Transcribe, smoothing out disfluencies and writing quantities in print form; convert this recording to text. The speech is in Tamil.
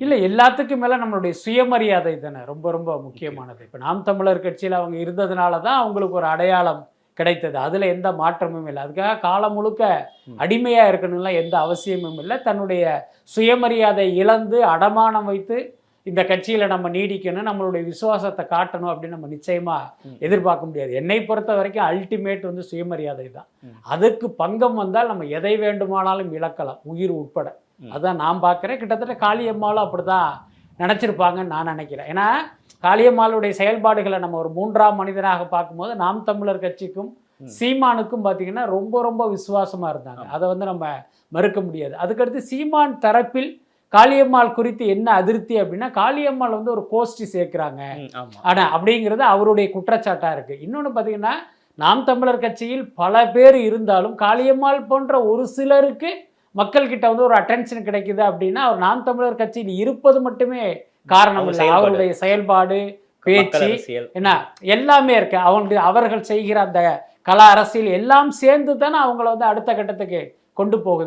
இல்லை, எல்லாத்துக்கும் மேலே நம்மளுடைய சுயமரியாதை தானே ரொம்ப ரொம்ப முக்கியமானது. இப்போ நாம் தமிழர் கட்சியில் அவங்க இருந்ததுனால தான் அவங்களுக்கு ஒரு அடையாளம் கிடைத்தது. அதில் எந்த மாற்றமும் இல்லை. அதுக்காக காலம் முழுக்க அடிமையாக இருக்கணும்லாம் எந்த அவசியமும் இல்லை. தன்னுடைய சுயமரியாதை இழந்து அடமானம் வைத்து இந்த கட்சியில் நம்ம நீடிக்கணும், நம்மளுடைய விசுவாசத்தை காட்டணும் அப்படின்னு நம்ம நிச்சயமாக எதிர்பார்க்க முடியாது. என்னை பொறுத்த வரைக்கும் அல்டிமேட் வந்து சுயமரியாதை தான். அதுக்கு பங்கம் வந்தால் நம்ம எதை வேண்டுமானாலும் இழக்கலாம், உயிர் உட்பட. அதான் நான் பார்க்குறேன். கிட்டத்தட்ட காளியம்மாளும் அப்படி தான் நினச்சிருப்பாங்கன்னு நான் நினைக்கிறேன். ஏன்னா காளியம்மாளுடைய செயல்பாடுகளை நம்ம ஒரு மூன்றாம் மனிதனாக பார்க்கும்போது நாம் தமிழர் கட்சிக்கும் சீமானுக்கும் பார்த்தீங்கன்னா ரொம்ப ரொம்ப விசுவாசமாக இருந்தாங்க. அதை வந்து நம்ம மறுக்க முடியாது. அதுக்கடுத்து சீமான் தரப்பில் காளியம்மாள் குறித்து என்ன அதிருப்தி அப்படின்னா, காளியம்மாள் வந்து ஒரு கோஷ்டி சேர்க்குறாங்க ஆனால் அப்படிங்கிறது அவருடைய குற்றச்சாட்டாக இருக்குது. இன்னொன்று பார்த்தீங்கன்னா, நாம் தமிழர் கட்சியில் பல பேர் இருந்தாலும் காளியம்மாள் போன்ற ஒரு சிலருக்கு மக்கள்கிட்ட வந்து ஒரு அட்டென்ஷன் கிடைக்குது அப்படின்னா, அவர் நாம் தமிழர் கட்சியில் இருப்பது மட்டுமே காரணம் இல்லை. அவருடைய செயல்பாடு, பேச்சு, என்ன எல்லாமே இருக்கு. அவர்கள் செய்கிற அந்த கல அரசியல் எல்லாம் சேர்ந்து தானே அவங்கள வந்து அடுத்த கட்டத்துக்கு கொண்டு போகுது.